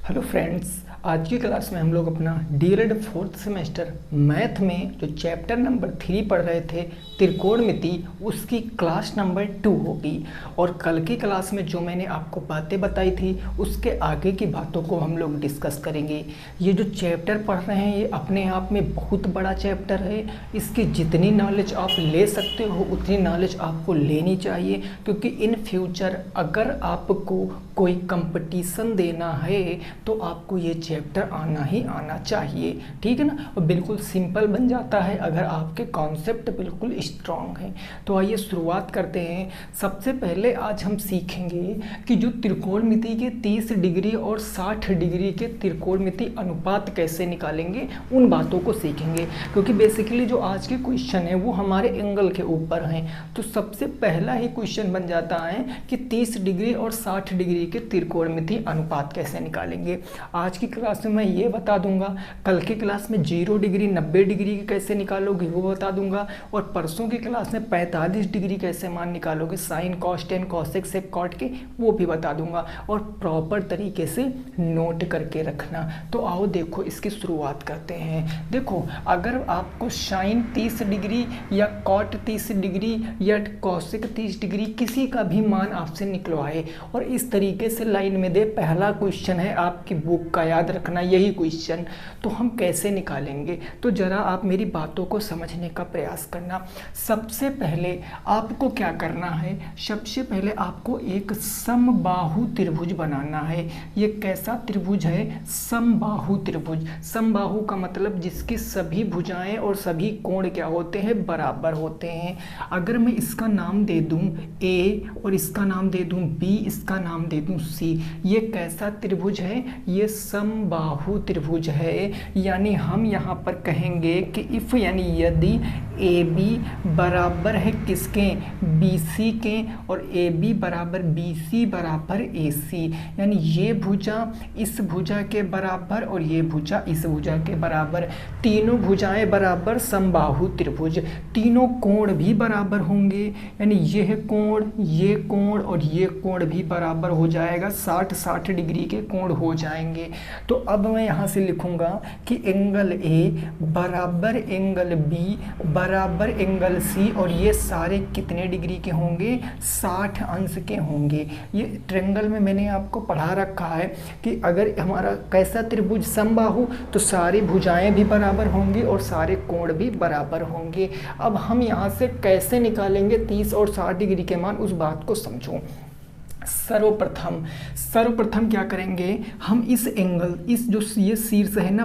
Hello friends, आज की class में हम लोग अपना डीएलएड फोर्थ सेमेस्टर मैथ में जो चैप्टर नंबर 3 पढ़ रहे थे त्रिकोणमिति, उसकी क्लास नंबर 2 होगी। और कल की क्लास में जो मैंने आपको बातें बताई थी उसके आगे की बातों को हम लोग डिस्कस करेंगे। ये जो चैप्टर पढ़ रहे हैं ये अपने आप में बहुत बड़ा चैप्टर है। इसकी जितनी नॉलेज आप ले सकते हो उतनी नॉलेज आपको लेनी चाहिए, क्योंकि इन फ्यूचर अगर आपको कोई कंपटीशन देना है तो आपको ये चैप्टर आना ही आना चाहिए। ठीक है ना। और बिल्कुल सिंपल बन जाता है अगर आपके कॉन्सेप्ट बिल्कुल स्ट्रांग हैं। तो आइए शुरुआत करते हैं। सबसे पहले आज हम सीखेंगे कि जो त्रिकोणमिति के 30 डिग्री और 60 डिग्री के त्रिकोणमिति अनुपात कैसे निकालेंगे, उन बातों को सीखेंगे। क्योंकि बेसिकली जो आज के क्वेश्चन है वो हमारे एंगल के ऊपर हैं। तो सबसे पहला ही क्वेश्चन बन जाता है कि 30 डिग्री और 60 डिग्री के त्रिकोणमिति अनुपात कैसे निकालेंगे। आज की क्लास में मैं ये बता दूंगा, कल की क्लास में 0 डिग्री 90 डिग्री की कैसे निकालोगे वो बता दूंगा, और परसों की क्लास में 45 डिग्री कैसे मान निकालोगे sine cos tan cosec sec cot के, वो भी बता दूंगा। और प्रॉपर तरीके से नोट करके रखना। तो आओ देखो इसकी शुरुआत करते हैं। देखो, अगर आपको साइन 30 डिग्री या कॉट 30 डिग्री या कॉसेक 30 डिग्री किसी का भी मान आपसे निकलवाए और इस तरीके से लाइन में दे, पहला क्वेश्चन है आपकी बुक का, याद रखना यही क्वेश्चन, तो हम कैसे निकालेंगे। तो जरा आप मेरी बातों को समझने का प्रयास करना। सबसे पहले आपको क्या करना है, सबसे पहले आपको एक समबाहु त्रिभुज बनाना है। ये कैसा त्रिभुज है? समबाहु त्रिभुज। समबाहु का मतलब जिसकी सभी भुजाएं और सभी कोण क्या होते हैं? बराबर होते हैं। अगर मैं इसका नाम दे दूं ए और इसका नाम दे दूं बी, इसका नाम दे दूं सी, ये कैसा त्रिभुज है? ये समबाहु त्रिभुज है। यानी हम यहाँ पर कहेंगे कि इफ, यानी यदि ए बी बराबर है किसके? बी सी के, और ए बी बराबर बी सी बराबर ए सी, यानी ये भुजा इस भुजा के बराबर और ये भुजा इस भुजा के बराबर, तीनों भुजाएं बराबर समबाहु त्रिभुज। तीनों कोण भी बराबर होंगे, यानी यह कोण और ये कोण भी बराबर हो जाएगा, 60-60 डिग्री के कोण हो जाएंगे। तो अब मैं यहाँ से लिखूंगा कि एंगल ए बराबर एंगल बी बराबर एंगल सी, और ये सारे कितने डिग्री के होंगे? 60 अंश के होंगे। ये ट्रायंगल में मैंने आपको पढ़ा रखा है कि अगर हमारा कैसा त्रिभुज? समबाहु, तो सारी भुजाएं भी बराबर होंगी और सारे कोण भी बराबर होंगे। अब हम यहाँ से कैसे निकालेंगे 30 और 60 डिग्री के मान, उस बात को समझो। सर्वप्रथम क्या करेंगे हम? इस एंगल, इस जो ये शीर्ष है ना,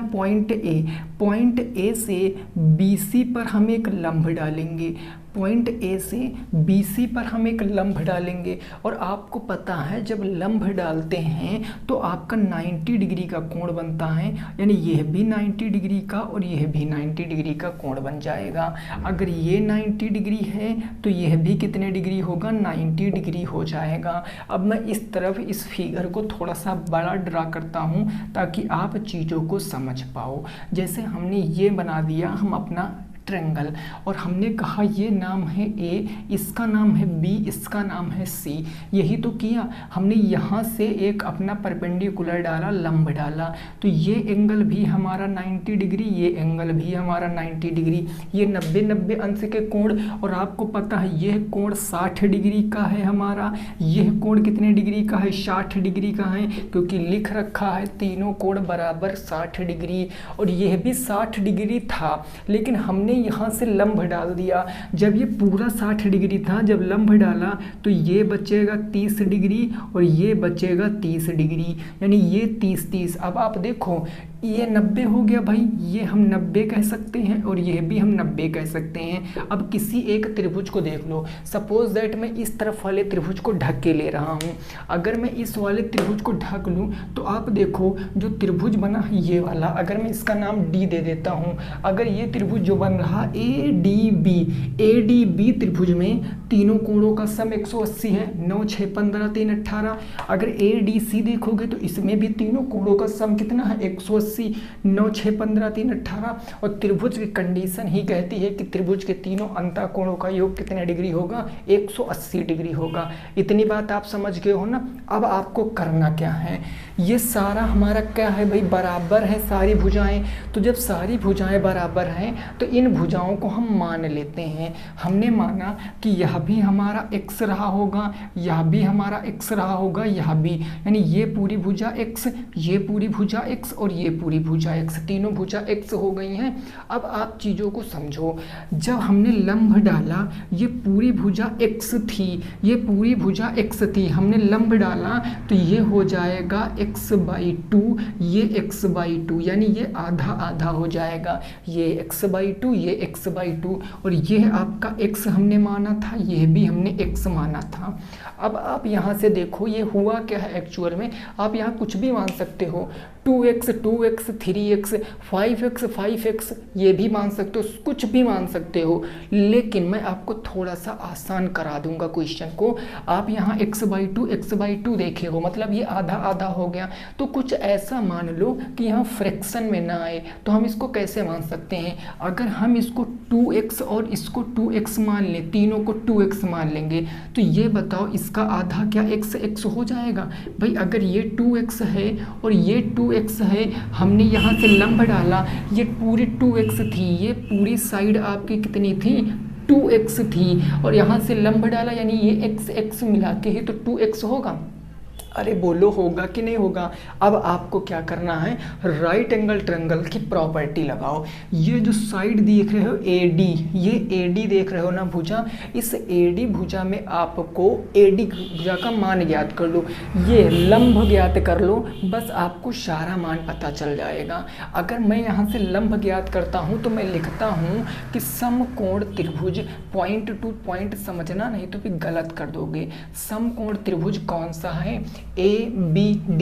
पॉइंट ए से BC पर हम एक लंब डालेंगे। पॉइंट ए से BC पर हम एक लंब डालेंगे, और आपको पता है जब लंब डालते हैं तो आपका 90 डिग्री का कोण बनता है, यानी यह भी 90 डिग्री का और यह भी 90 डिग्री का कोण बन जाएगा। अगर ये 90 डिग्री है तो यह भी कितने डिग्री होगा? 90 डिग्री हो जाएगा। अब मैं इस तरफ इस फिगर को थोड़ा सा बड़ा ड्रा करता हूँ ताकि आप चीज़ों को समझ पाओ। जैसे हमने ये बना दिया हम अपना ट्रायंगल, और हमने कहा ये नाम है ए, इसका नाम है बी, इसका नाम है सी। यही तो किया हमने। यहाँ से एक अपना परपेंडिकुलर डाला, लंब डाला, तो ये एंगल भी हमारा 90 डिग्री, ये एंगल भी हमारा 90 डिग्री, ये 90-90 अंश के कोण। और आपको पता है यह कोण 60 डिग्री का है हमारा, यह कोण कितने डिग्री का है? 60 डिग्री का है, क्योंकि लिख रखा है तीनों कोण बराबर 60 डिग्री। और यह भी 60 डिग्री था, लेकिन हमने यहाँ से लंब डाल दिया। जब ये पूरा 60 डिग्री था, जब लंब डाला तो ये बचेगा 30 डिग्री और ये बचेगा 30 डिग्री, यानी ये 30-30। अब आप देखो ये 90 हो गया भाई, ये हम 90 कह सकते हैं और ये भी हम 90 कह सकते हैं। अब किसी एक त्रिभुज को देख लो, सपोज दैट मैं इस तरफ वाले त्रिभुज को ढक के ले रहा हूँ। अगर मैं इस वाले त्रिभुज को ढक लूँ तो आप देखो जो त्रिभुज बना है ये वाला, अगर मैं इसका नाम D दे देता हूँ, अगर ये त्रिभुज जो बन रहा ADB त्रिभुज में तीनों कोणों का सम 180 है, 9 6 15 3 18। अगर ADC देखोगे तो इसमें भी तीनों कोणों का सम कितना है 180, 9 6 15 3 18। और त्रिभुज की कंडीशन ही कहती है कि त्रिभुज के तीनों अंतः कोणों का योग कितने डिग्री होगा, 180 डिग्री होगा। इतनी बात आप समझ गए हो ना। अब आपको करना क्या है, ये सारा हमारा क्या है भाई, बराबर है सारी भुजाएं। तो जब सारी भुजाएं बराबर हैं तो इन भुजाओं को हम मान लेते हैं। हमने माना कि यह भी हमारा x रहा होगा, यह भी हमारा x रहा होगा, यह भी, यानी ये पूरी भुजा x, ये पूरी भुजा x और ये पूरी भुजा x, तीनों भुजा x हो गई हैं। अब आप चीज़ों को समझो, जब हमने लंब डाला ये पूरी भुजा x थी, ये पूरी भुजा x थी, हमने लंब डाला तो ये हो जाएगा x/2, ये x/2, यानी ये आधा आधा हो जाएगा, ये x/2, ये x/2, और ये आपका x हमने माना था, ये भी हमने x माना था। अब आप यहाँ से देखो ये हुआ क्या है एक्चुअल में, आप यहाँ कुछ भी मान सकते हो, 2x 2x 3x 5x 5x ये भी मान सकते हो, कुछ भी मान सकते हो। लेकिन मैं आपको थोड़ा सा आसान करा दूंगा क्वेश्चन को। आप यहाँ x/2 देखे हो, मतलब ये आधा आधा हो गया, तो कुछ ऐसा मान लो कि यहाँ फ्रैक्शन में ना आए। तो हम इसको कैसे मान सकते हैं, अगर हम इसको 2x और इसको 2x मान लें, तीनों को 2x मान लेंगे, तो ये बताओ इसका आधा क्या x हो जाएगा भाई। अगर ये 2x है और ये 2x है, हमने यहाँ से लंब डाला, ये पूरी 2x थी, ये पूरी साइड आपकी कितनी थी 2x थी, और यहाँ से लंब डाला यानी ये x मिला के ही तो 2x होगा। अरे बोलो होगा कि नहीं होगा। अब आपको क्या करना है, राइट एंगल ट्रायंगल की प्रॉपर्टी लगाओ। ये जो साइड देख रहे हो AD, ये AD देख रहे हो ना भुजा, इस AD भुजा में आपको AD भुजा का मान ज्ञात कर लो, ये लंब ज्ञात कर लो, बस आपको सारा मान पता चल जाएगा। अगर मैं यहाँ से लंब ज्ञात करता हूँ तो मैं लिखता हूँ कि समकोण त्रिभुज, पॉइंट टू पॉइंट समझना, नहीं तो फिर गलत कर दोगे। समकोण त्रिभुज कौन सा है, ABD,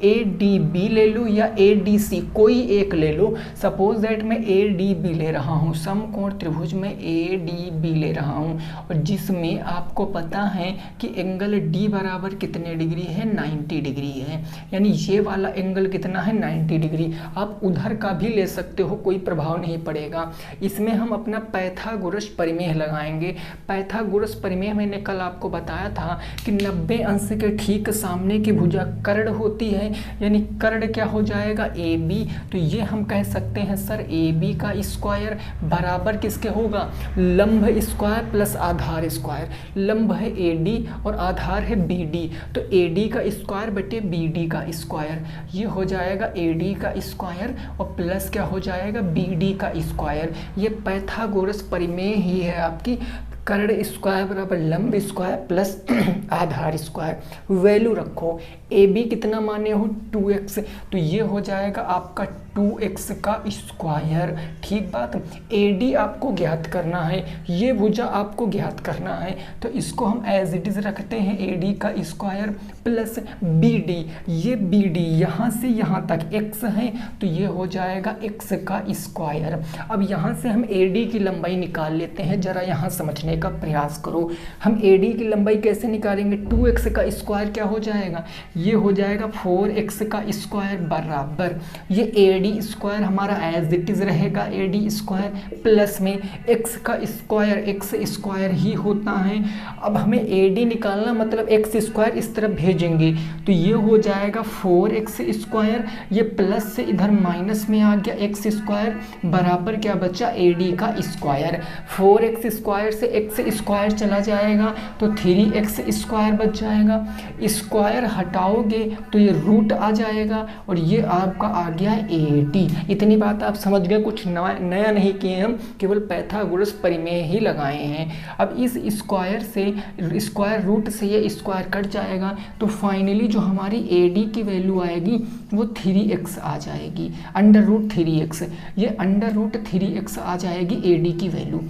ADB ले लो या ADC, कोई एक ले लो। सपोज दैट मैं ADB ले रहा हूँ, समकोण त्रिभुज में ADB ले रहा हूँ, और जिसमें आपको पता है कि एंगल D बराबर कितने डिग्री है, 90 डिग्री है, यानी ये वाला एंगल कितना है 90 डिग्री। आप उधर का भी ले सकते हो, कोई प्रभाव नहीं पड़ेगा। इसमें हम अपना पाइथागोरस परिमेय लगाएंगे। पाइथागोरस परिमेय मैंने कल आपको बताया था कि 90 अंश के ठीक सामने की भुजा कर्ण होती है, यानी कर्ण क्या हो जाएगा AB। तो ये हम कह सकते हैं सर AB का स्क्वायर बराबर किसके होगा, लंब स्क्वायर प्लस आधार स्क्वायर। लंब है AD और आधार है BD, तो AD का स्क्वायर बटे BD का स्क्वायर, ये हो जाएगा AD का स्क्वायर और प्लस क्या हो जाएगा BD का स्क्वायर। ये पाइथागोरस परिमेय ही है आपकी, कर्ण स्क्वायर बराबर लंब स्क्वायर प्लस आधार स्क्वायर। वैल्यू रखो, AB कितना माने हो 2x, तो ये हो जाएगा आपका 2x का स्क्वायर। ठीक बात। AD आपको ज्ञात करना है, ये भुजा आपको ज्ञात करना है, तो इसको हम एज इट इज रखते हैं AD का स्क्वायर प्लस BD। ये BD यहाँ से यहाँ तक x है, तो ये हो जाएगा x का स्क्वायर। अब यहाँ से हम AD की लंबाई निकाल लेते हैं, जरा यहाँ समझने का प्रयास करो। हम AD की लंबाई कैसे निकालेंगे, 2x का स्क्वायर क्या हो जाएगा, ये हो जाएगा 4x का स्क्वायर बराबर ये AD स्क्वायर हमारा एज इट इज रहेगा, AD स्क्वायर प्लस में x का स्क्वायर, x स्क्वायर ही होता है। अब हमें AD निकालना, मतलब x स्क्वायर इस तरफ भेजेंगे, तो ये हो जाएगा 4x स्क्वायर, ये प्लस से इधर माइनस में आ गया x स्क्वायर बराबर क्या बचा AD का स्क्वायर। 4x स्क्वायर से x स्क्वायर चला जाएगा तो 3x स्क्वायर बच जाएगा, स्क्वायर हटाओगे तो ये रूट आ जाएगा, और ये आपका आ गया 80। इतनी बात आप समझ गए, कुछ नया नहीं किए हम, केवल पाइथागोरस परिमेय ही लगाए हैं। अब इस स्क्वायर से, स्क्वायर रूट से ये स्क्वायर कट जाएगा, तो फाइनली जो हमारी AD की वैल्यू आएगी वो 3x आ जाएगी, अंडर रूट 3x, ये अंडर रूट 3x आ जाएगी AD की वैल्यू।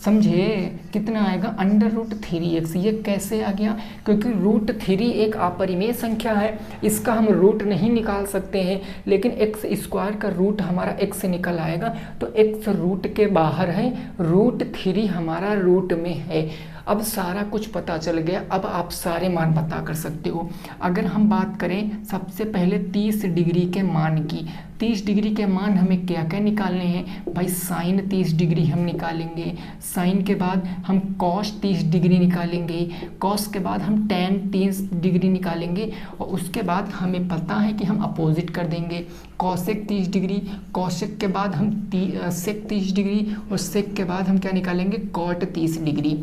समझे? कितना आएगा √3x। ये कैसे आ गया? क्योंकि √3 एक अपरिमेय संख्या है, इसका हम रूट नहीं निकाल सकते हैं, लेकिन x² का रूट हमारा x से निकल आएगा, तो x रूट के बाहर है, √3 हमारा रूट में है। अब सारा कुछ पता चल गया, अब आप सारे मान पता कर सकते हो। अगर हम बात करें सबसे पहले 30 डिग्री के मान की, 30 डिग्री के मान हमें क्या क्या निकालने हैं भाई? साइन 30 डिग्री हम निकालेंगे, साइन के बाद हम कॉस 30 डिग्री निकालेंगे, कॉस के बाद हम टेन 30 डिग्री निकालेंगे, और उसके बाद हमें पता है कि हम अपोजिट कर देंगे, कॉसेक 30 डिग्री, कॉसेक के बाद हम सेक 30 डिग्री, और सेक के बाद हम क्या निकालेंगे? Cot 30 degree.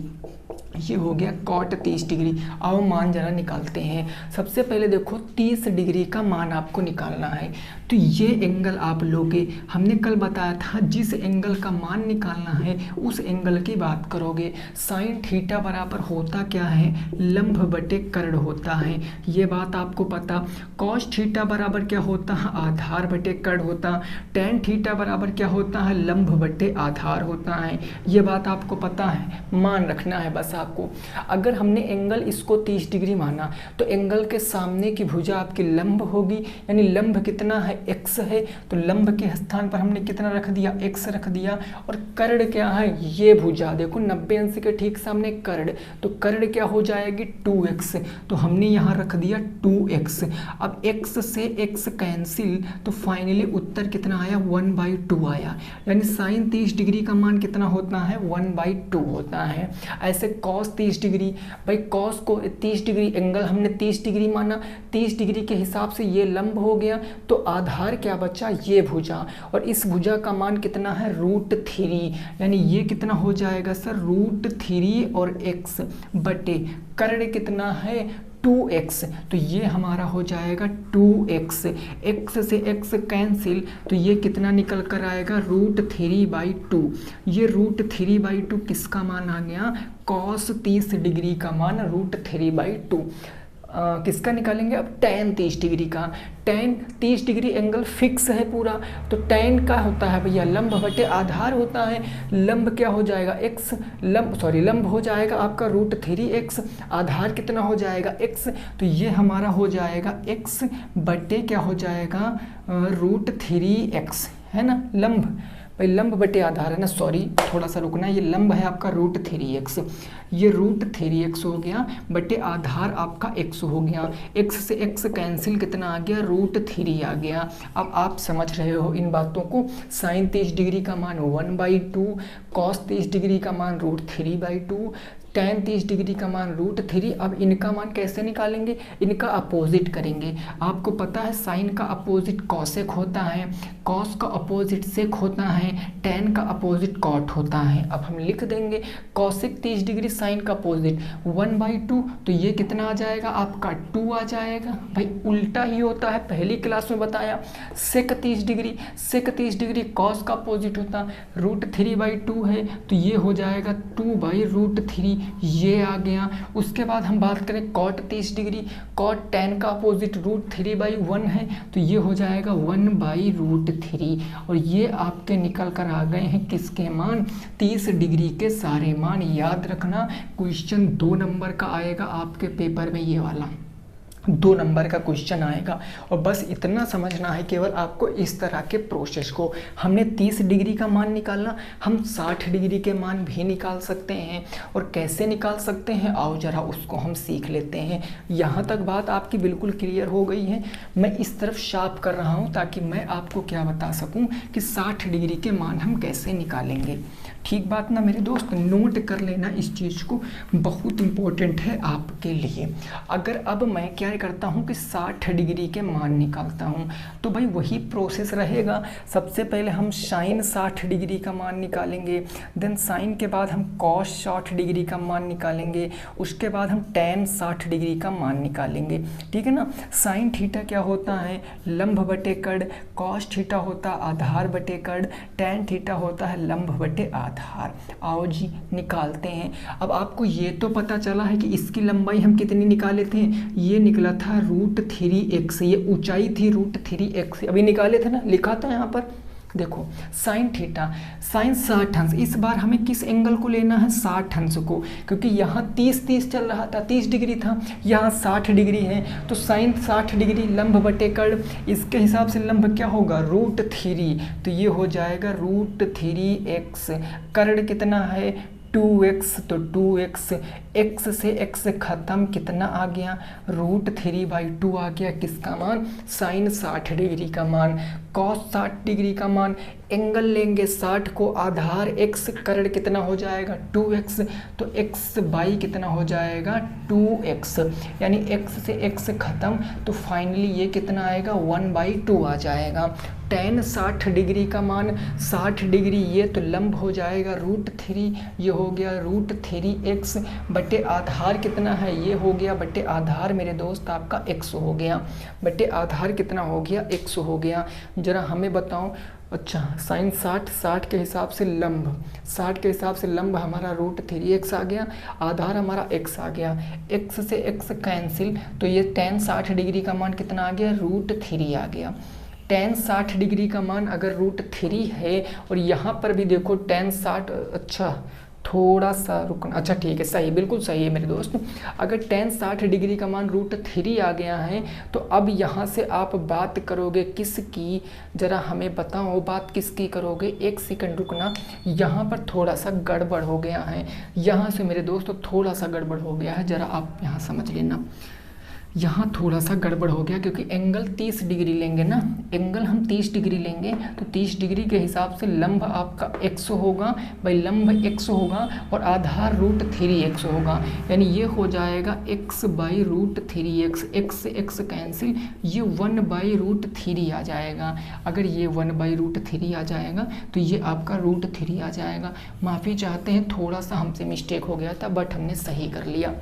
ये हो गया कॉट 30 डिग्री। आओ मान जरा निकालते हैं। सबसे पहले देखो 30 डिग्री का मान आपको निकालना है, तो ये एंगल आप लोगे। हमने कल बताया था जिस एंगल का मान निकालना है उस एंगल की बात करोगे। साइन थीटा बराबर होता क्या है? लंब बटे कर्ण होता है, ये बात आपको पता। कॉस थीटा बराबर क्या होता है? आधार बटे कर्ण होता। टेन थीटा बराबर क्या होता है? लंब बटे आधार होता है, ये बात आपको पता है, मान रखना है बस आपको। अगर हमने एंगल इसको 30 डिग्री माना तो एंगल के सामने की भुजा आपकी लंब होगी, यानी लंब कितना है? x है, तो लंब के स्थान पर हमने कितना रख दिया? x रख दिया। और कर्ण क्या है? ये भुजा देखो 90 अंश के ठीक सामने कर्ण, तो कर्ण क्या हो जाएगी? 2x, तो हमने यहाँ रख दिया 2x। अब x से x कैंसिल, तो फाइनली उत्तर कितना आया? 1/2 आया, यानी साइन 30 डिग्री का मान कितना होता है? 1/2 होता है। ऐसे कॉस 30 डिग्री, भाई कॉस को 30 डिग्री एंगल हमने 30 डिग्री माना, 30 डिग्री के हिसाब से ये लंब हो गया, तो आधार क्या बचा? ये भुजा, और इस भुजा का मान कितना है? √3, यानी ये कितना हो जाएगा सर? √3 और x बटे कर्ण कितना है? 2x, तो ये हमारा हो जाएगा 2x। x से x कैंसिल, तो ये कितना निकल कर आएगा? √3/2। ये √3/2 किसका मान आ गया? कॉस 30 डिग्री का मान √3/2। किसका निकालेंगे अब? टेन 30 डिग्री का। टेन 30 डिग्री एंगल फिक्स है पूरा, तो टेन का होता है भैया लंब बटे आधार होता है। लंब क्या हो जाएगा? x, लंब हो जाएगा आपका √3x, आधार कितना हो जाएगा? x, तो ये हमारा हो जाएगा x बटे क्या हो जाएगा? √3x, है ना? लंब, भाई लंब बटे आधार है ना, सॉरी थोड़ा सा रुकना, ये लंब है आपका √3x, ये √3x हो गया बटे आधार आपका x हो गया। x से x कैंसिल, कितना आ गया? √3 आ गया। अब आप समझ रहे हो इन बातों को। साइन 30 डिग्री का मान 1/2, कॉस 30 डिग्री का मान √3/2, टेन 30 डिग्री का मान √3। अब इनका मान कैसे निकालेंगे? इनका अपोजिट करेंगे। आपको पता है साइन का अपोजिट कॉसेक होता है, कॉस का अपोजिट सेक होता है, टेन का अपोजिट कॉट होता है। अब हम लिख देंगे कॉसेक 30 डिग्री, साइन का अपोजिट 1/2, तो ये कितना आ जाएगा आपका? 2 आ जाएगा। भाई उल्टा ही होता है, पहली क्लास में बताया। सेक 30 डिग्री, सेक 30 डिग्री कॉस का अपोजिट होता, √3/2 है, तो ये हो जाएगा 2/√3, ये आ गया। उसके बाद हम बात करें कॉट 30 डिग्री, कॉट टेन का अपोजिट √3/1 है, तो ये हो जाएगा 1/√3, और ये आपके निकल कर आ गए हैं किसके मान? 30 डिग्री के सारे मान। याद रखना क्वेश्चन 2 नंबर का आएगा आपके पेपर में, ये वाला 2 नंबर का क्वेश्चन आएगा। और बस इतना समझना है केवल आपको इस तरह के प्रोसेस को। हमने 30 डिग्री का मान निकालना, हम 60 डिग्री के मान भी निकाल सकते हैं। और कैसे निकाल सकते हैं आओ जरा उसको हम सीख लेते हैं। यहाँ तक बात आपकी बिल्कुल क्लियर हो गई है। मैं इस तरफ शार्प कर रहा हूँ ताकि मैं आपको क्या बता सकूँ कि 60 डिग्री के मान हम कैसे निकालेंगे। ठीक बात ना मेरे दोस्त? नोट कर लेना इस चीज़ को, बहुत इम्पोर्टेंट है आपके लिए। अगर अब मैं क्या करता हूँ कि 60 डिग्री के मान निकालता हूँ, तो भाई वही प्रोसेस रहेगा। सबसे पहले हम साइन 60 डिग्री का मान निकालेंगे, देन साइन के बाद हम कॉस 60 डिग्री का मान निकालेंगे, उसके बाद हम टेन 60 डिग्री का मान निकालेंगे। ठीक है ना? साइन थीटा क्या होता है? लंब बटे कर्ण, कॉस थीटा होता आधार बटे कर्ण, टेन थीटा होता है लंब बटे आधार। आओ जी निकालते हैं। अब आपको ये तो पता चला है कि इसकी लंबाई हम कितनी निकाले थे? ये निकला था √3x, ये ऊंचाई थी √3x, अभी निकाले थे ना, लिखा था यहाँ पर, देखो साइन थीटा, साइन 60 अंश, इस बार हमें किस एंगल को लेना है, 60 अंश को, क्योंकि यहाँ 30 चल रहा था, 30 डिग्री था, यहाँ 60 डिग्री है, तो साइन 60 डिग्री लंब बटे कर्ण, इसके हिसाब से लंब क्या होगा, √3, तो ये हो जाएगा √3x, कर्ण कितना है 2x, तो 2x, x से x खत्म, कितना आ गया √3/2 आ गया, किसका मान, साइन 60 डिग्री का मान, कॉस 60 डिग्री का मान, एंगल लेंगे 60 को आधार x, कर्ण कितना हो जाएगा 2x, तो x बाई कितना हो जाएगा 2x, यानी x से x खत्म, तो फाइनली ये कितना आएगा 1/2 आ जाएगा। tan 60 डिग्री का मान 60 डिग्री, ये तो लंब हो जाएगा √3, ये हो गया √3x बटे आधार कितना है, ये हो गया बटे आधार मेरे दोस्त आपका x हो गया, बटे आधार कितना हो गया x हो गया। जरा हमें बताओ, अच्छा साइन 60 के हिसाब से लंब, 60 के हिसाब से लंब हमारा √3x आ गया, आधार हमारा x आ गया, x से x कैंसिल, तो ये tan 60 डिग्री का मान कितना आ गया √3 आ गया। tan 60 डिग्री का मान अगर √3 है, और यहाँ पर भी देखो tan 60, अच्छा थोड़ा सा रुकना, अच्छा ठीक है, सही, बिल्कुल सही है मेरे दोस्त। अगर tan 60 डिग्री का मान √3 आ गया है, तो अब यहाँ से आप बात करोगे किसकी, जरा हमें बताओ बात किसकी करोगे, एक सेकंड रुकना, यहाँ पर थोड़ा सा गड़बड़ हो गया है, यहाँ से मेरे दोस्त थोड़ा सा गड़बड़ हो गया है, जरा आप यहाँ समझ लेना, यहाँ थोड़ा सा गड़बड़ हो गया, क्योंकि एंगल 30 डिग्री लेंगे ना, एंगल हम 30 डिग्री लेंगे, तो 30 डिग्री के हिसाब से लंब आपका x होगा, भाई लंब x होगा और आधार √3x होगा, यानी ये हो जाएगा x/√3x, x से x कैंसिल, ये 1/√3 आ जाएगा। अगर ये 1/√3 आ जाएगा तो ये आपका √3 आ जाएगा। माफ़ी चाहते हैं, थोड़ा सा हमसे मिस्टेक हो गया था, बट हमने सही कर लिया,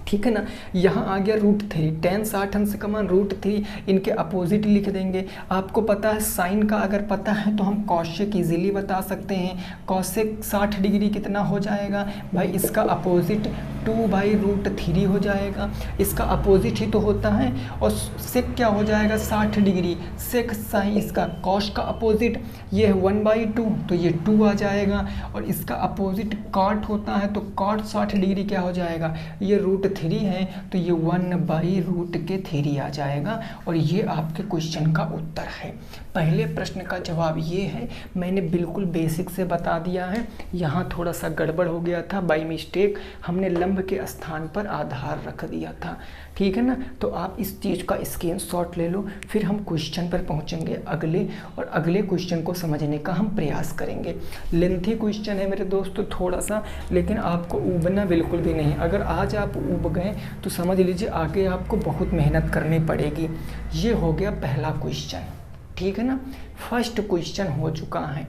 ठीक है ना। यहाँ आ गया √3, tan 60 अंश का मान √3, इनके अपोजिट लिख देंगे। आपको पता है साइन का अगर पता है तो हम कॉसेक इजीली बता सकते हैं। कॉसेक 60 डिग्री कितना हो जाएगा भाई, इसका अपोजिट 2/√3 हो जाएगा, इसका अपोजिट ही तो होता है। और सेक क्या हो जाएगा 60 डिग्री, सेक साइन इसका कॉस का अपोजिट, ये है 1/2, तो ये 2 आ जाएगा। और इसका अपोजिट कॉट होता है, तो कॉट 60 डिग्री क्या हो जाएगा, ये √3 है, तो ये 1/√3 आ जाएगा। और ये आपके क्वेश्चन का उत्तर है। पहले प्रश्न का जवाब ये है, मैंने बिल्कुल बेसिक से बता दिया है, यहाँ थोड़ा सा गड़बड़ हो गया था, बाय मिस्टेक हमने लंब के स्थान पर आधार रख दिया था, ठीक है ना। तो आप इस चीज़ का स्क्रीनशॉट ले लो, फिर हम क्वेश्चन पर पहुँचेंगे अगले, और अगले क्वेश्चन को समझने का हम प्रयास करेंगे। लेंथी क्वेश्चन है मेरे दोस्तों थोड़ा सा, लेकिन आपको ऊबना बिल्कुल भी नहीं। अगर आज आप ऊब गए तो समझ लीजिए आगे आपको बहुत मेहनत करनी पड़ेगी। ये हो गया पहला क्वेश्चन, ठीक है ना। फर्स्ट क्वेश्चन हो चुका है,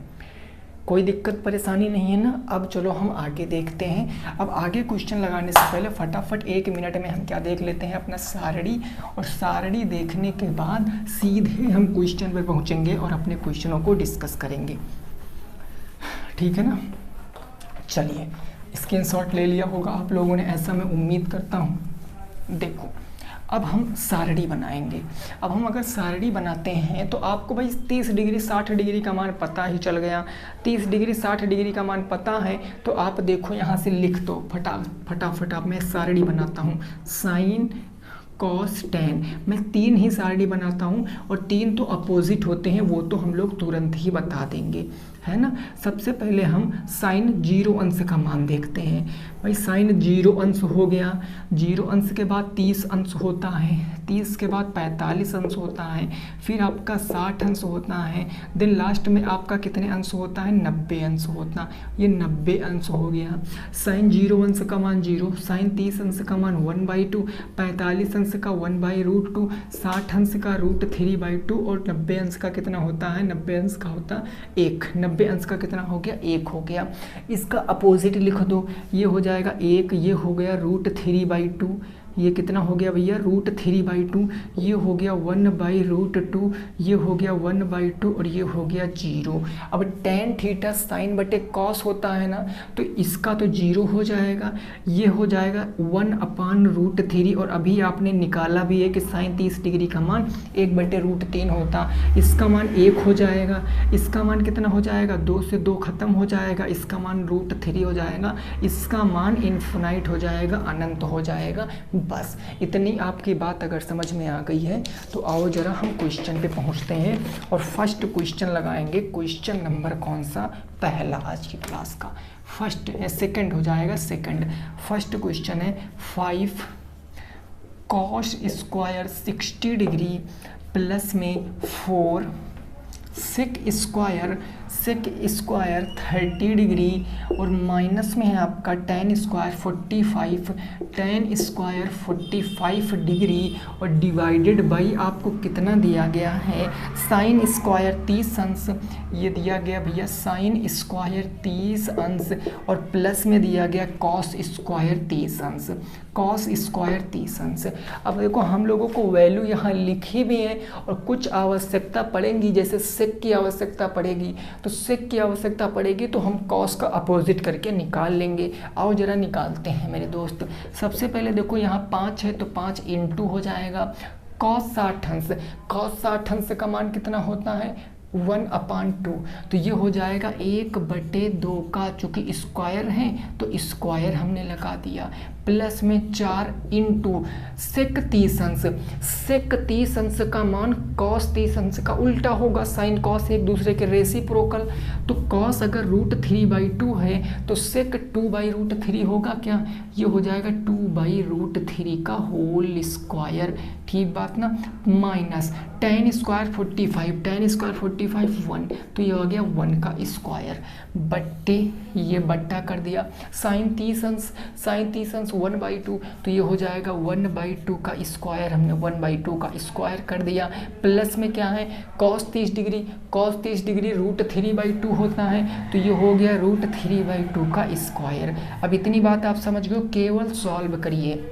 कोई दिक्कत परेशानी नहीं है ना। अब चलो हम आगे देखते हैं। अब आगे क्वेश्चन लगाने से पहले फटाफट 1 मिनट में हम क्या देख लेते हैं, अपना सारणी। और सारणी देखने के बाद सीधे हम क्वेश्चन पर पहुंचेंगे और अपने क्वेश्चनों को डिस्कस करेंगे, ठीक है ना। चलिए, स्क्रीनशॉट ले लिया होगा आप लोगों ने, ऐसा मैं उम्मीद करता हूँ। देखो, अब हम सारणी बनाएंगे। अब हम अगर सारणी बनाते हैं तो आपको भाई 30 डिग्री 60 डिग्री का मान पता ही चल गया। 30 डिग्री 60 डिग्री का मान पता है तो आप देखो यहाँ से लिख दो फटाफट। अब मैं सारणी बनाता हूँ, साइन कॉस टेन, मैं 3 ही सारणी बनाता हूँ, और 3 तो अपोजिट होते हैं, वो तो हम लोग तुरंत ही बता देंगे, है ना। सबसे पहले हम साइन 0 अंश का मान देखते हैं। भाई साइन 0 अंश हो गया, 0 अंश के बाद 30 अंश होता है, 30 के बाद 45 अंश होता है, फिर आपका 60 अंश होता है, देन लास्ट में आपका कितने अंश होता है, 90 अंश होता, ये 90 अंश हो गया। साइन 0 अंश का मान 0, साइन 30 अंश का मान 1/2, 45 अंश का 1/√2, 60 अंश का √3/2, और 90 अंश का कितना होता है, 90 अंश का होता 1, 90 अंश का कितना हो गया, 1 हो गया। इसका अपोजिट लिख दो, ये हो जाएगा 1, ये हो गया √3/2, ये कितना हो गया भैया √3/2, ये हो गया 1/√2, ये हो गया 1/2 और ये हो गया 0। अब tan थीटा साइन बटे कॉस होता है ना, तो इसका तो 0 हो जाएगा, ये हो जाएगा 1/√3 और अभी आपने निकाला भी है कि साइन 30 डिग्री का मान 1/√3 होता, इसका मान 1 हो जाएगा, इसका मान कितना हो जाएगा 2 से 2 खत्म हो जाएगा, इसका मान √3 हो जाएगा, इसका मान इन्फिनाइट हो जाएगा, अनंत हो जाएगा। बस इतनी आपकी बात अगर समझ में आ गई है तो आओ जरा हम क्वेश्चन पे पहुंचते हैं और फर्स्ट क्वेश्चन लगाएंगे। क्वेश्चन नंबर कौन सा, पहला आज की क्लास का फर्स्ट सेकंड हो जाएगा, सेकंड। फर्स्ट क्वेश्चन है 5 cos स्क्वायर 60 डिग्री प्लस में 4 सेक स्क्वायर 30 डिग्री और माइनस में है आपका tan square 45, tan square 45 degree और डिवाइडेड बाई आपको कितना दिया गया है साइन स्क्वायर 30 अंश, ये दिया गया भैया साइन स्क्वायर 30 अंश और प्लस में दिया गया कॉस स्क्वायर 30 अंश, कॉस स्क्वायर 30 अंश। अब देखो हम लोगों को वैल्यू यहाँ लिखी भी है और कुछ आवश्यकता पड़ेगी, जैसे सेक की आवश्यकता पड़ेगी, तो सेक की आवश्यकता पड़ेगी तो हम कॉस का अपोजिट करके निकाल लेंगे। आओ जरा निकालते हैं मेरे दोस्त। सबसे पहले देखो यहाँ 5 है तो 5 इंटू हो जाएगा कॉस 60 अंश, कॉस 60 अंश का मान कितना होता है 1/2, तो ये हो जाएगा 1/2 का, चूँकि स्क्वायर है तो स्क्वायर हमने लगा दिया, प्लस में 4 इंटू सेक 30 अंश, सेक 30 अंश का मान कॉस 30 अंश का उल्टा होगा, साइन कॉस एक दूसरे के रेसिप्रोकल, तो कॉस अगर √3/2 है तो सेक 2/√3 होगा क्या, ये हो जाएगा 2/√3 का होल स्क्वायर, ठीक बात ना, minus tan square 45, tan square 45 1, तो ये हो गया 1 का स्क्वायर बट्टे ये बट्टा कर दिया साइन 30 अंश, साइन 30 अंश 1/2, तो ये हो जाएगा 1/2 का स्क्वायर, हमने 1/2 का स्क्वायर कर दिया, प्लस में क्या है cos 30 डिग्री, cos 30 डिग्री √3/2 होता है, तो ये हो गया √3/2 का स्क्वायर। अब इतनी बात आप समझ गए, केवल सॉल्व करिए।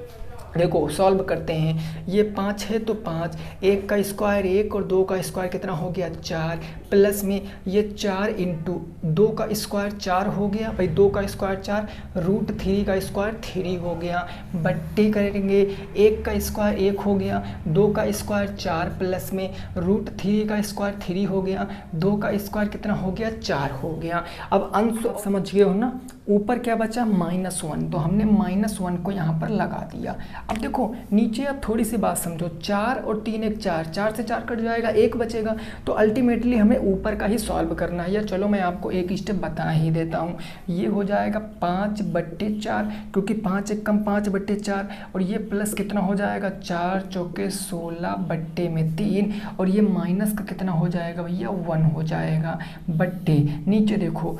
देखो सॉल्व करते हैं, ये 5 है तो 5, 1 का स्क्वायर 1 और 2 का स्क्वायर कितना हो गया 4, प्लस में ये 4 इंटू 2 का स्क्वायर 4 हो गया भाई, 2 का स्क्वायर 4, √3 का स्क्वायर 3 हो गया, बट्टे करेंगे 1 का स्क्वायर 1 हो गया, 2 का स्क्वायर 4 प्लस में √3 का स्क्वायर 3 हो गया, 2 का स्क्वायर कितना हो गया 4 हो गया। अब अंश समझ गए हो ना, ऊपर क्या बचा -1, तो हमने -1 को यहाँ पर लगा दिया। अब देखो नीचे अब थोड़ी सी बात समझो, 4 और 3 1 4, 4 से 4 कट जाएगा, 1 बचेगा, तो अल्टीमेटली हमें ऊपर का ही सॉल्व करना है, या चलो मैं आपको एक स्टेप बता ही देता हूँ। ये हो जाएगा 5/4, क्योंकि 5 1 कम 5/4 और ये प्लस कितना हो जाएगा 4 चौके 16/3 और ये माइनस का कितना हो जाएगा भैया 1 हो जाएगा, बट्टे नीचे देखो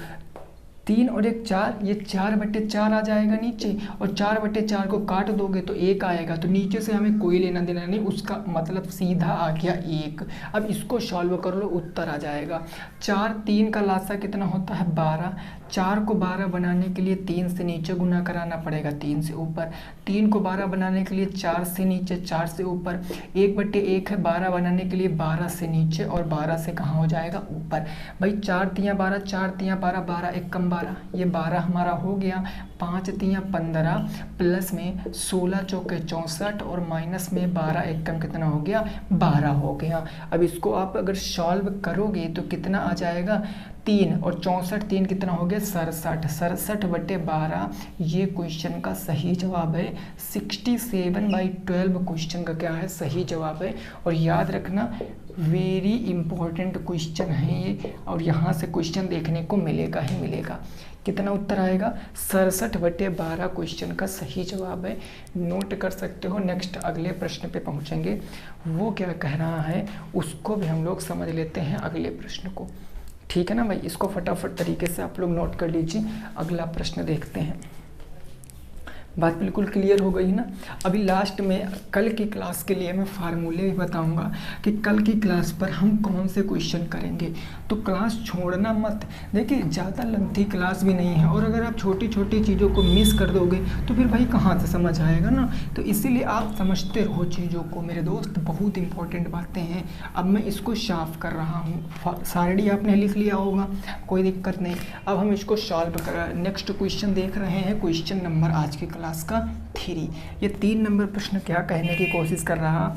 3 और 1 4, ये 4/4 आ जाएगा नीचे, और 4/4 को काट दोगे तो 1 आएगा, तो नीचे से हमें कोई लेना देना नहीं, उसका मतलब सीधा आ गया 1। अब इसको सॉल्व कर लो, उत्तर आ जाएगा 4, 3 का लासा कितना होता है 12, 4 को 12 बनाने के लिए 3 से नीचे गुना कराना पड़ेगा 3 से ऊपर, 3 को 12 बनाने के लिए 4 से नीचे 4 से ऊपर, 1/1 है 12 बनाने के लिए 12 से नीचे और 12 से कहाँ हो जाएगा ऊपर। भाई 4 तियाँ 12, 4 तियाँ 12, 12 1 कम 12, ये 12 हमारा हो गया, 5 तियाँ 15 प्लस में 16 चौके 64 और माइनस में 12 1 कम कितना हो गया 12 हो गया। अब इसको आप अगर सॉल्व करोगे तो कितना आ जाएगा 3 और 64 3 कितना हो गया 67, 67/12 ये क्वेश्चन का सही जवाब है। 67/12 क्वेश्चन का क्या है सही जवाब है। और याद रखना वेरी इंपॉर्टेंट क्वेश्चन है ये, और यहाँ से क्वेश्चन देखने को मिलेगा ही मिलेगा। कितना उत्तर आएगा 67/12 क्वेश्चन का सही जवाब है, नोट कर सकते हो। नेक्स्ट अगले प्रश्न पे पहुँचेंगे, वो क्या कह रहा है उसको भी हम लोग समझ लेते हैं अगले प्रश्न को, ठीक है ना भाई। इसको फटाफट तरीके से आप लोग नोट कर लीजिए, अगला प्रश्न देखते हैं। बात बिल्कुल क्लियर हो गई ना। अभी लास्ट में कल की क्लास के लिए मैं फार्मूले भी बताऊंगा कि कल की क्लास पर हम कौन से क्वेश्चन करेंगे, तो क्लास छोड़ना मत। देखिए ज़्यादा लेंथी क्लास भी नहीं है, और अगर आप छोटी छोटी चीज़ों को मिस कर दोगे तो फिर भाई कहाँ से समझ आएगा ना। तो इसीलिए आप समझते रहो चीज़ों को मेरे दोस्त, बहुत इंपॉर्टेंट बातें हैं। अब मैं इसको साफ कर रहा हूँ, सारडी आपने लिख लिया होगा, कोई दिक्कत नहीं। अब हम इसको सॉल्व कर नेक्स्ट क्वेश्चन देख रहे हैं, क्वेश्चन नंबर आज की क्लास का 3। ये 3 नंबर प्रश्न क्या कहने की कोशिश कर रहा,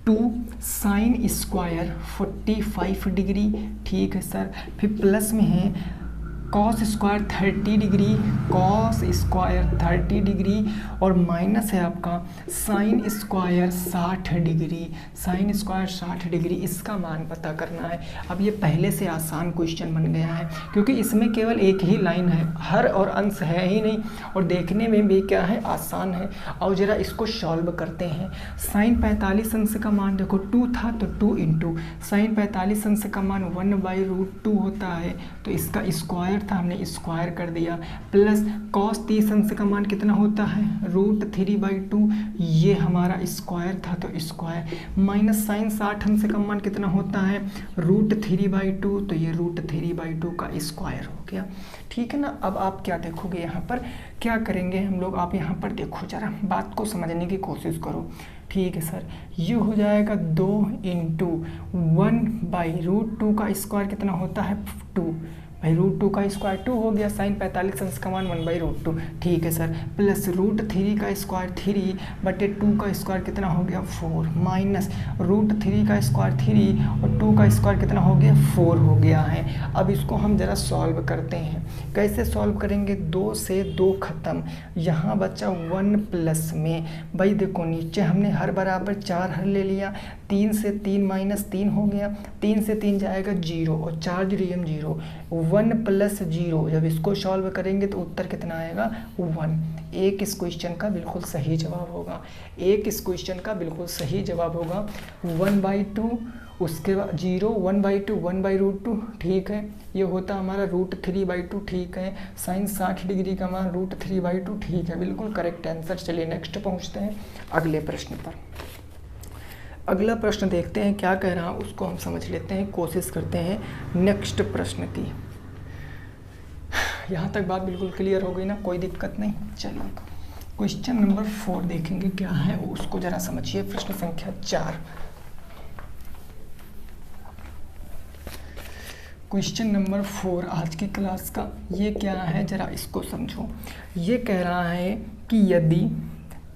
2 साइन स्क्वायर 45 डिग्री, ठीक है सर। फिर प्लस में है cos square 30 degree, cos square 30 degree, और माइनस है आपका sine square 60 degree, sine square 60 degree. इसका मान पता करना है। अब ये पहले से आसान क्वेश्चन बन गया है, क्योंकि इसमें केवल एक ही लाइन है, हर और अंश है ही नहीं, और देखने में भी क्या है, आसान है। और ज़रा इसको सॉल्व करते हैं। साइन 45 अंश का मान देखो 2 था, तो 2 इंटू साइन 45 अंश का मान 1/√2 होता है, तो इसका स्क्वायर था, हमने स्क्वायर कर दिया। प्लस कॉस 30 अंश का मान कितना होता है, √3/2, ये हमारा स्क्वायर था, तो स्क्वायर। माइनस साइन 60 अंश का मान कितना होता है, √3/2, तो ये √3/2 का स्क्वायर हो गया, ठीक है ना। अब आप क्या देखोगे यहाँ पर, क्या करेंगे हम लोग, आप यहाँ पर देखो जरा, बात को समझने की कोशिश करो, ठीक है सर। ये हो जाएगा 2 इंटू 1/√2 का स्क्वायर कितना होता है 2, √2 का स्क्वायर 2 हो गया, साइन 45 अंश का मान 1/√2, ठीक है सर। प्लस √3 का स्क्वायर 3/2 का स्क्वायर कितना हो गया 4, माइनस √3 का स्क्वायर 3 और 2 का स्क्वायर कितना हो गया 4 हो गया है। अब इसको हम ज़रा सॉल्व करते हैं। कैसे सॉल्व करेंगे, 2 से 2 खत्म, यहाँ बचा 1 प्लस में, भाई देखो नीचे हमने हर बराबर 4 हर ले लिया, 3 से 3 माइनस 3 हो गया, 3 से 3 जाएगा 0 और 4 जीरो 0, 1 प्लस 0। जब इसको सॉल्व करेंगे तो उत्तर कितना आएगा 1। एक इस क्वेश्चन का बिल्कुल सही जवाब होगा, एक इस क्वेश्चन का बिल्कुल सही जवाब होगा 1/2, उसके बाद 0, 1/2, 1/√2, ठीक है। ये होता हमारा √3/2, ठीक है। साइन 60 डिग्री का मान √3/2, ठीक है, बिल्कुल करेक्ट आंसर। चलिए नेक्स्ट पहुँचते हैं अगले प्रश्न पर। अगला प्रश्न देखते हैं क्या कह रहा, उसको हम समझ लेते हैं, कोशिश करते हैं नेक्स्ट प्रश्न की। यहाँ तक बात बिल्कुल क्लियर हो गई ना, कोई दिक्कत नहीं। चलिए क्वेश्चन नंबर 4 देखेंगे क्या है, उसको जरा समझिए। प्रश्न संख्या 4, क्वेश्चन नंबर 4 आज की क्लास का, ये क्या है जरा इसको समझो। ये कह रहा है कि यदि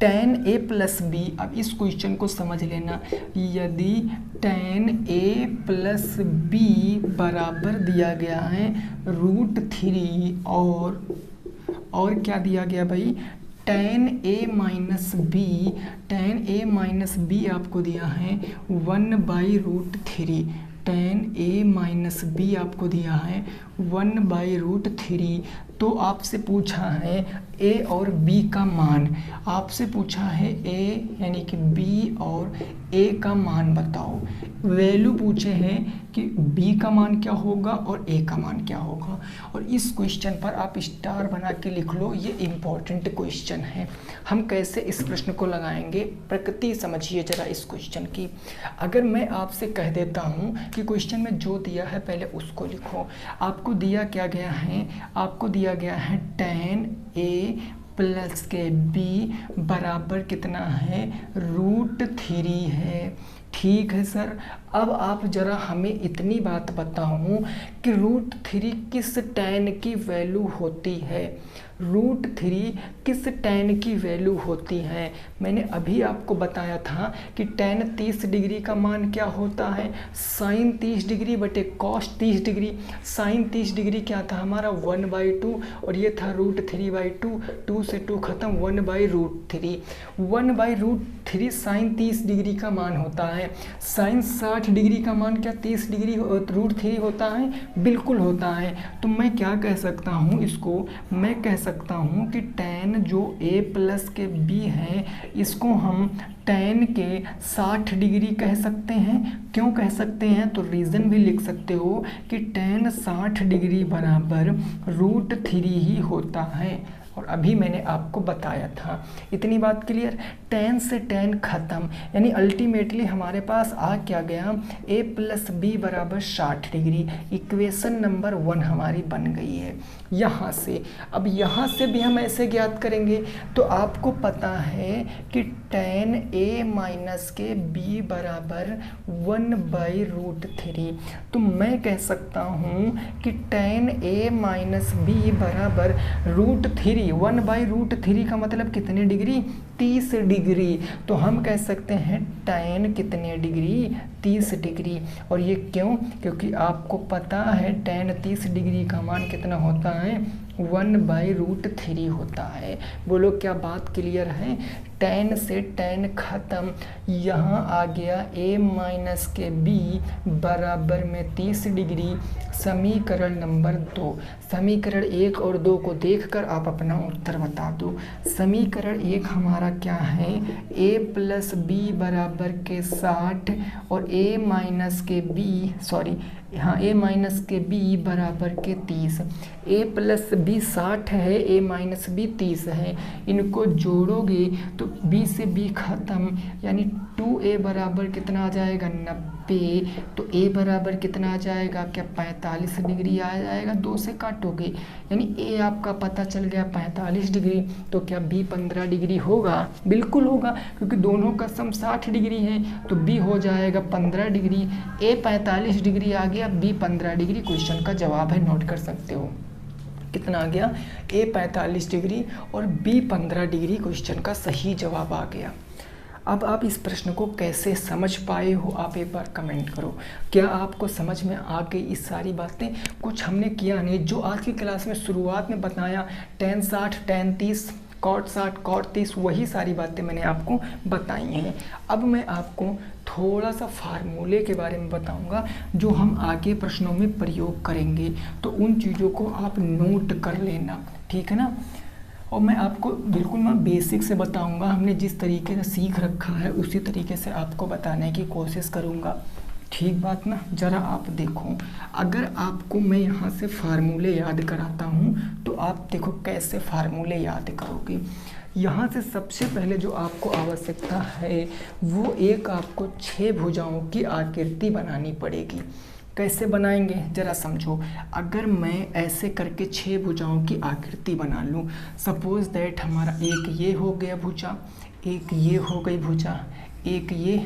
tan a प्लस बी, अब इस क्वेश्चन को समझ लेना, यदि tan a प्लस बी बराबर दिया गया है √3 और क्या दिया गया भाई, tan a minus b, tan a minus b आपको दिया है 1/√3, tan a माइनस बी आपको दिया है 1/√3। तो आपसे पूछा है a और b का मान, आपसे पूछा है a यानी कि b और a का मान बताओ। वैल्यू पूछे हैं कि b का मान क्या होगा और a का मान क्या होगा, और इस क्वेश्चन पर आप स्टार बना के लिख लो, ये इम्पॉर्टेंट क्वेश्चन है। हम कैसे इस प्रश्न को लगाएंगे, प्रकृति समझिए जरा इस क्वेश्चन की। अगर मैं आपसे कह देता हूँ कि क्वेश्चन में जो दिया है पहले उसको लिखो, आपको दिया क्या गया है, आपको दिया गया है tan a प्लस के b बराबर कितना है √3 है, ठीक है सर। अब आप जरा हमें इतनी बात बताओ कि √3 किस tan की वैल्यू होती है, √3 किस tan की वैल्यू होती है। मैंने अभी आपको बताया था कि tan 30 डिग्री का मान क्या होता है, साइन 30 डिग्री बटे कॉस 30 डिग्री। साइन 30 डिग्री क्या था हमारा 1/2, और ये था √3/2, 2 से 2 खत्म, 1/√3, 1/√3 साइन 30 डिग्री का मान होता है। साइन 60 डिग्री का मान क्या 30 डिग्री √3 होता है, बिल्कुल होता है। तो मैं क्या कह सकता हूँ, इसको मैं कह सकता हूँ कि tan जो a प्लस के b है, इसको हम tan के 60 डिग्री कह सकते हैं। क्यों कह सकते हैं, तो रीज़न भी लिख सकते हो कि tan 60 डिग्री बराबर √3 ही होता है। और अभी मैंने आपको बताया था। इतनी बात क्लियर। tan से tan खत्म, यानी अल्टीमेटली हमारे पास आ क्या गया, a + b = 60 degree. Equation number 1 हमारी बन गई है यहाँ से। अब यहाँ से भी हम ऐसे ज्ञात करेंगे, तो आपको पता है कि tan a - के b = 1/√3। तो मैं कह सकता हूँ कि tan a - b = √3। 1/√3 का मतलब कितने डिग्री, 30 डिग्री। तो हम कह सकते हैं tan कितने डिग्री, 30 डिग्री। और ये क्यों, क्योंकि आपको पता है tan 30 डिग्री का मान कितना होता है, 1/√3 होता है। बोलो क्या बात क्लियर है। tan से tan खत्म, यहाँ आ गया a - के b बराबर में 30 डिग्री। समीकरण नंबर 2, समीकरण 1 और 2 को देखकर आप अपना उत्तर बता दो। समीकरण 1 हमारा क्या है, a + b = 60 और a - के b = 30। a + b 60 है, a - b 30 है। इनको जोड़ोगे तो b से b खत्म, यानी 2a बराबर कितना आ जाएगा, 90। तो a बराबर कितना आ जाएगा, क्या 45 डिग्री आ जाएगा, 2 से काटोगे, यानी a आपका पता चल गया 45 डिग्री। तो क्या b 15 डिग्री होगा, बिल्कुल होगा, क्योंकि दोनों का सम 60 डिग्री है। तो b हो जाएगा 15 डिग्री। a 45 डिग्री आ गया, b 15 डिग्री क्वेश्चन का जवाब है, नोट कर सकते हो। कितना आ गया, a 45 डिग्री और b 15 डिग्री क्वेश्चन का सही जवाब आ गया। अब आप इस प्रश्न को कैसे समझ पाए हो, आप एक बार कमेंट करो। क्या आपको समझ में आ गई इस सारी बातें, कुछ हमने किया नहीं, जो आज की क्लास में शुरुआत में बताया, tan 60 tan 30 cot 60 cot 30, वही सारी बातें मैंने आपको बताई हैं। अब मैं आपको थोड़ा सा फार्मूले के बारे में बताऊंगा, जो हम आगे प्रश्नों में प्रयोग करेंगे। तो उन चीज़ों को आप नोट कर लेना, ठीक है ना। और मैं आपको बिल्कुल मैं बेसिक से बताऊंगा, हमने जिस तरीके से सीख रखा है उसी तरीके से आपको बताने की कोशिश करूंगा, ठीक बात ना। ज़रा आप देखो, अगर आपको मैं यहाँ से फार्मूले याद कराता हूँ तो आप देखो कैसे फार्मूले याद करोगे। यहाँ से सबसे पहले जो आपको आवश्यकता है वो एक आपको 6 भुजाओं की आकृति बनानी पड़ेगी। कैसे बनाएंगे ज़रा समझो। अगर मैं ऐसे करके 6 भुजाओं की आकृति बना लूँ, सपोज दैट हमारा एक ये हो गया भुजा, एक ये हो गई भुजा, एक ये,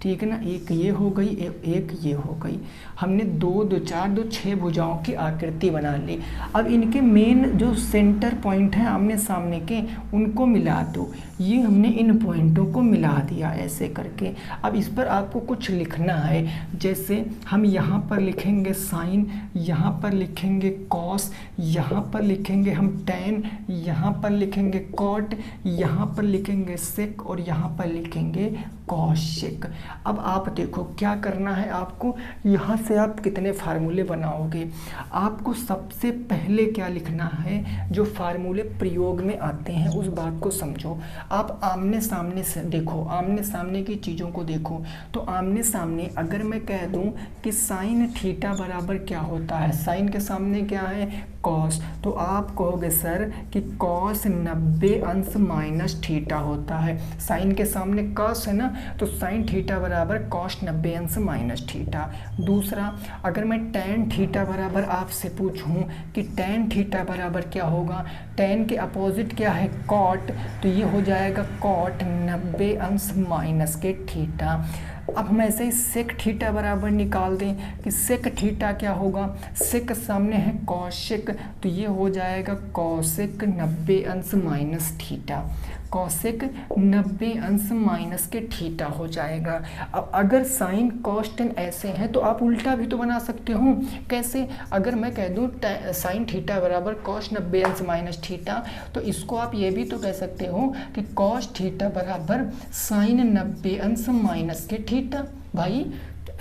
ठीक है ना, एक ये हो गई, एक ये हो गई। हमने 2 2 4 2 6 भुजाओं की आकृति बना ली। अब इनके मेन जो सेंटर पॉइंट हैं आमने सामने के, उनको मिला दो। ये हमने इन पॉइंटों को मिला दिया ऐसे करके। अब इस पर आपको कुछ लिखना है, जैसे हम यहाँ पर लिखेंगे साइन, यहाँ पर लिखेंगे कॉस, यहाँ पर लिखेंगे हम टैन, यहाँ पर लिखेंगे कॉट, यहाँ पर लिखेंगे सेक और यहाँ पर लिखेंगे कॉसेक। अब आप देखो क्या करना है आपको, यहाँ से आप कितने फार्मूले बनाओगे। आपको सबसे पहले क्या लिखना है, जो फार्मूले प्रयोग में आते हैं उस बात को समझो। आप आमने सामने से देखो, आमने सामने की चीज़ों को देखो। तो आमने सामने अगर मैं कह दूं कि साइन थीटा बराबर क्या होता है, साइन के सामने क्या है, कॉस, तो आप कहोगे सर कि कॉस 90 अंश माइनस थीटा होता है। साइन के सामने कॉस है ना, तो साइन थीटा बराबर कॉस 90 अंश माइनस थीटा। दूसरा, अगर मैं टैन थीटा बराबर आपसे पूछूं कि टैन थीटा बराबर क्या होगा, टैन के अपोजिट क्या है, कॉट, तो ये हो जाएगा कॉट 90 अंश माइनस के थीटा। अब हम ऐसे ही सेक थीटा बराबर निकाल दें कि सेक थीटा क्या होगा, सेक सामने है कॉसेक, तो ये हो जाएगा कॉसेक 90 अंश माइनस थीटा, कॉसेक 90 अंश माइनस के थीटा हो जाएगा। अब अगर साइन कॉस टेन ऐसे हैं तो आप उल्टा भी तो बना सकते हो। कैसे, अगर मैं कह दूँ साइन थीटा बराबर कॉस 90 अंश माइनस थीटा, तो इसको आप ये भी तो कह सकते हो कि कॉस थीटा बराबर साइन 90 अंश माइनस के थीटा। भाई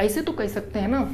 ऐसे तो कह सकते हैं ना,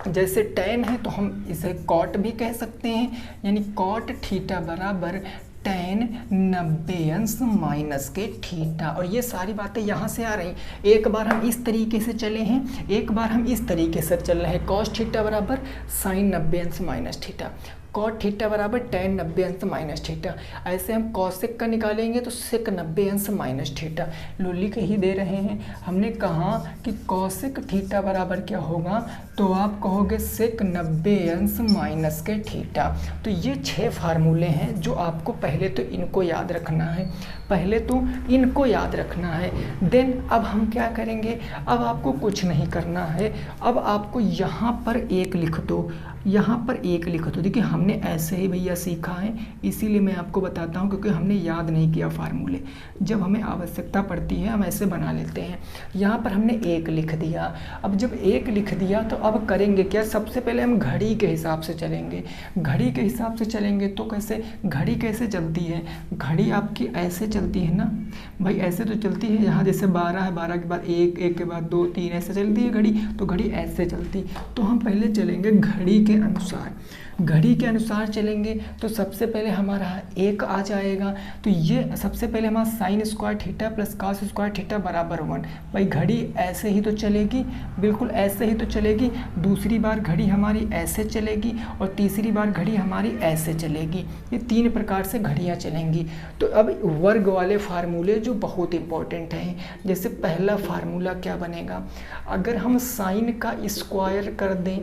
जैसे टैन है तो हम इसे कॉट भी कह सकते हैं, यानी कॉट थीटा बराबर टैन 90 अंश माइनस के थीटा। और ये सारी बातें यहाँ से आ रही, एक बार हम इस तरीके से चले हैं, एक बार हम इस तरीके से चल रहे हैं, कॉस थीटा बराबर साइन 90 अंश माइनस थीटा, कॉट थीटा बराबर tan 90 अंश माइनस थीटा। ऐसे हम कॉसेक का निकालेंगे तो सेक 90 अंश माइनस थीटा। लो लिख ही दे रहे हैं, हमने कहा कि कॉसेक थीटा बराबर क्या होगा, तो आप कहोगे सेक 90 अंश माइनस के थीटा। तो ये 6 फार्मूले हैं जो आपको पहले तो इनको याद रखना है, पहले तो इनको याद रखना है। देन अब हम क्या करेंगे, अब आपको कुछ नहीं करना है, अब आपको यहाँ पर एक लिख दो, यहाँ पर एक लिख दो। देखिए हमने ऐसे ही भैया सीखा है, इसीलिए मैं आपको बताता हूँ, क्योंकि हमने याद नहीं किया फार्मूले। जब हमें आवश्यकता पड़ती है हम ऐसे बना लेते हैं। यहाँ पर हमने एक लिख दिया। अब जब एक लिख दिया तो अब करेंगे क्या, सबसे पहले हम घड़ी के हिसाब से चलेंगे। घड़ी के हिसाब से चलेंगे तो कैसे, घड़ी कैसे चलती है, घड़ी आपकी ऐसे चलती है ना भाई, ऐसे तो चलती है। यहाँ जैसे 12 है, 12 के बाद 1, 1 के बाद 2, 3 ऐसे चलती है घड़ी, तो घड़ी ऐसे चलती। तो हम पहले चलेंगे घड़ी के अनुसार, घड़ी के अनुसार चलेंगे तो सबसे पहले हमारा 1 आ जाएगा। तो ये सबसे पहले हमारा sine square theta plus cos square theta बराबर 1। भाई घड़ी ऐसे ही तो चलेगी, बिल्कुल ऐसे ही तो चलेगी। दूसरी बार घड़ी हमारी ऐसे चलेगी और तीसरी बार घड़ी हमारी ऐसे चलेगी। ये 3 प्रकार से घड़ियाँ चलेंगी। तो अब वर्ग वाले फार्मूले जो बहुत इंपॉर्टेंट हैं, जैसे पहला फार्मूला क्या बनेगा, अगर हम साइन का स्क्वायर कर दें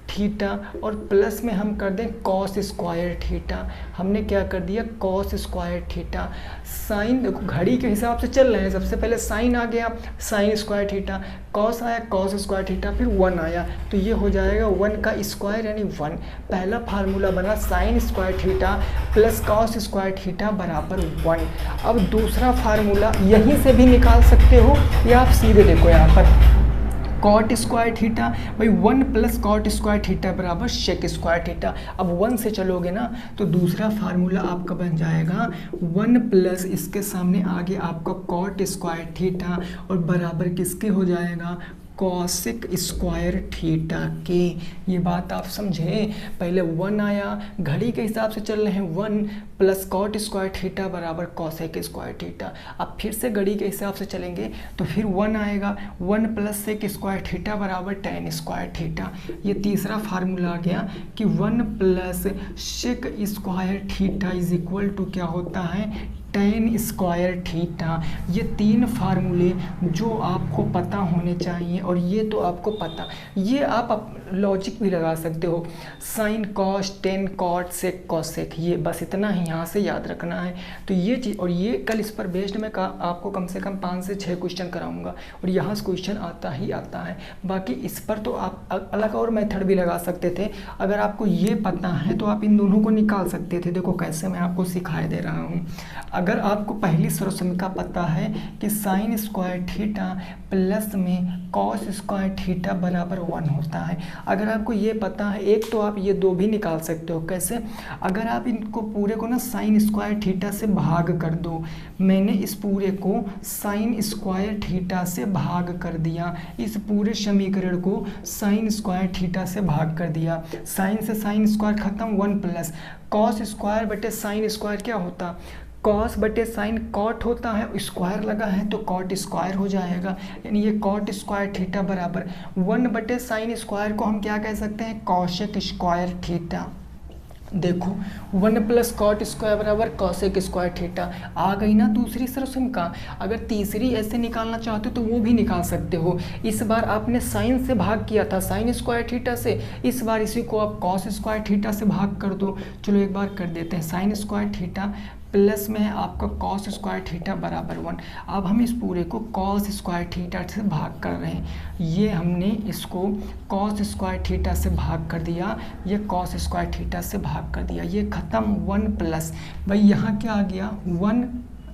थीटा और प्लस में हम कर दें कॉस स्क्वायर थीटा, हमने क्या कर दिया कॉस स्क्वायर थीटा। साइन देखो घड़ी के हिसाब से चल रहे हैं, सबसे पहले साइन आ गया साइन स्क्वायर थीटा, कॉस आया कॉस स्क्वायर थीटा, फिर 1 आया, तो ये हो जाएगा 1 का स्क्वायर यानी 1। पहला फार्मूला बना sine square theta plus cos square theta बराबर 1। अब दूसरा फार्मूला यहीं से भी निकाल सकते हो या आप सीधे देखो यहाँ पर कॉट स्क्वायर थीटा, भाई 1 प्लस कॉट स्क्वायर थीटा बराबर सेक स्क्वायर थीटा। अब 1 से चलोगे ना तो दूसरा फार्मूला आपका बन जाएगा 1 प्लस इसके सामने आगे आपका कॉट स्क्वायर थीटा और बराबर किसके हो जाएगा कॉसेक स्क्वायर थीटा के। ये बात आप समझे, पहले 1 आया, घड़ी के हिसाब से चल रहे हैं 1 प्लस कॉट स्क्वायर थीटा बराबर कॉसेक स्क्वायर थीटा। अब फिर से घड़ी के हिसाब से चलेंगे तो फिर 1 आएगा, 1 प्लस सेक स्क्वायर थीटा बराबर टेन स्क्वायर थीटा। ये तीसरा फार्मूला आ गया कि 1 plus sec square theta is equal to क्या होता है टेन स्क्वायर थीटा। ये 3 फार्मूले जो आपको पता होने चाहिए, और ये तो आपको पता, ये आप लॉजिक भी लगा सकते हो, sine cos tan cot sec cosec, ये बस इतना ही यहाँ से याद रखना है। तो ये चीज़, और ये कल इस पर बेस्ड मैं आपको कम से कम 5 से 6 क्वेश्चन कराऊंगा और यहाँ से क्वेश्चन आता ही आता है। बाकी इस पर तो आप अलग और मेथड भी लगा सकते थे, अगर आपको ये पता है तो आप इन दोनों को निकाल सकते थे। देखो कैसे मैं आपको सिखाई दे रहा हूँ। अगर आपको पहली सर्वसमीका पता है कि साइन स्क्वायर थीटा प्लस में कॉस स्क्वायर थीटा बराबर 1 होता है, अगर आपको ये पता है, एक तो आप ये 2 भी निकाल सकते हो। कैसे, अगर आप इनको पूरे को ना साइन स्क्वायर थीटा से भाग कर दो, मैंने इस पूरे को साइन स्क्वायर थीटा से भाग कर दिया, इस पूरे समीकरण को साइन स्क्वायर थीटा से भाग कर दिया, साइन से साइन स्क्वायर खत्म, 1 प्लस कॉस स्क्वायर बटे साइन स्क्वायर क्या होता, कॉस बटे साइन कॉट होता है, स्क्वायर लगा है तो कॉट स्क्वायर हो जाएगा, यानी ये कॉट स्क्वायर थीटा बराबर 1 बटे साइन स्क्वायर को हम क्या कह सकते हैं कॉसेक स्क्वायर थीटा। देखो 1 प्लस कॉट स्क्वायर बराबर कॉसेक स्क्वायर थीटा आ गई ना दूसरी सर्वसमीका। अगर तीसरी ऐसे निकालना चाहते हो तो वो भी निकाल सकते हो। इस बार आपने साइन से भाग किया था साइन स्क्वायर थीटा से, इस बार इसी को आप कॉस स्क्वायर थीटा से भाग कर दो। चलो एक बार कर देते हैं, साइन स्क्वायर थीटा प्लस में है आपका कॉस स्क्वायर थीटा बराबर 1। अब हम इस पूरे को कॉस स्क्वायर थीटा से भाग कर रहे हैं, ये हमने इसको कॉस स्क्वायर थीटा से भाग कर दिया, ये कॉस स्क्वायर थीटा से भाग कर दिया, ये ख़त्म। 1 प्लस भाई यहाँ क्या आ गया 1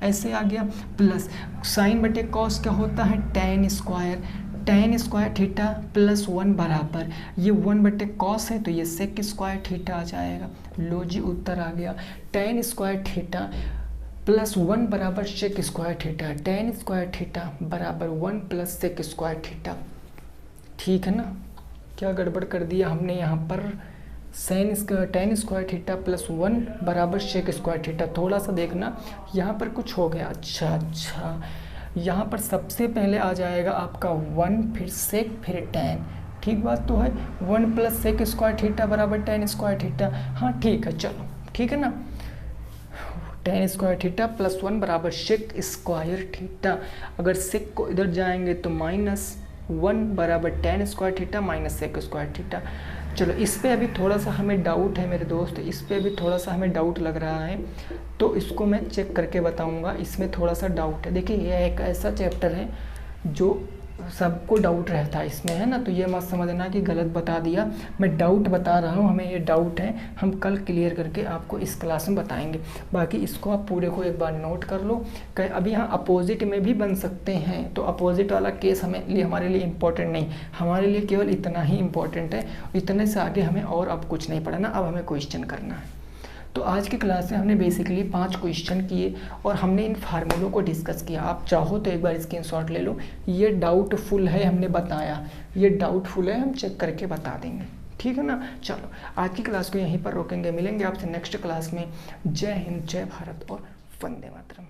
ऐसे आ गया, प्लस साइन बटे कॉस क्या होता है टेन स्क्वायर थीटा प्लस 1 बराबर, ये 1 बटे कॉस है तो ये सेक स्क्वायर थीटा आ जाएगा। लो जी उत्तर आ गया, टेन स्क्वायर थीटा प्लस 1 बराबर sec square theta, tan square theta बराबर 1 प्लस सेक स्क्वायर थीटा। ठीक है ना, क्या गड़बड़ कर दिया हमने यहाँ पर, टेन स्क्वायर थीटा प्लस 1 बराबर सेक स्क्वायर थीटा। थोड़ा सा देखना यहाँ पर कुछ हो गया, अच्छा यहाँ पर सबसे पहले आ जाएगा आपका 1 फिर सेक फिर टेन, ठीक बात तो है। 1 + सेक स्क्वायर थीटा बराबर tan स्क्वायर थीटा। हाँ ठीक है, चलो ठीक है ना। tan स्क्वायर थीटा प्लस 1 बराबर सेक स्क्वायर थीटा। अगर सेक को इधर जाएंगे तो -1 बराबर tan square theta minus sec square theta. चलो इस पे अभी थोड़ा सा हमें डाउट है मेरे दोस्त, इस पे अभी थोड़ा सा हमें डाउट लग रहा है, तो इसको मैं चेक करके बताऊंगा। इसमें थोड़ा सा डाउट है। देखिए ये एक ऐसा चैप्टर है जो सबको डाउट रहता है इसमें, है ना। तो ये मत समझना कि गलत बता दिया, मैं डाउट बता रहा हूँ, हमें ये डाउट है, हम कल क्लियर करके आपको इस क्लास में बताएंगे। बाकी इसको आप पूरे को एक बार नोट कर लो। अभी यहाँ अपोजिट में भी बन सकते हैं, तो अपोजिट वाला केस हमारे लिए इम्पोर्टेंट नहीं, हमारे लिए केवल इतना ही इम्पोर्टेंट है। इतने से आगे हमें और अब कुछ नहीं पढ़ना, अब हमें क्वेश्चन करना है। तो आज की क्लास में हमने बेसिकली 5 क्वेश्चन किए और हमने इन फार्मूलों को डिस्कस किया। आप चाहो तो एक बार स्क्रीनशॉट ले लो। ये डाउटफुल है हमने बताया, ये डाउटफुल है हम चेक करके बता देंगे, ठीक है ना। चलो आज की क्लास को यहीं पर रोकेंगे, मिलेंगे आपसे नेक्स्ट क्लास में। जय हिंद, जय भारत और वंदे मातरम।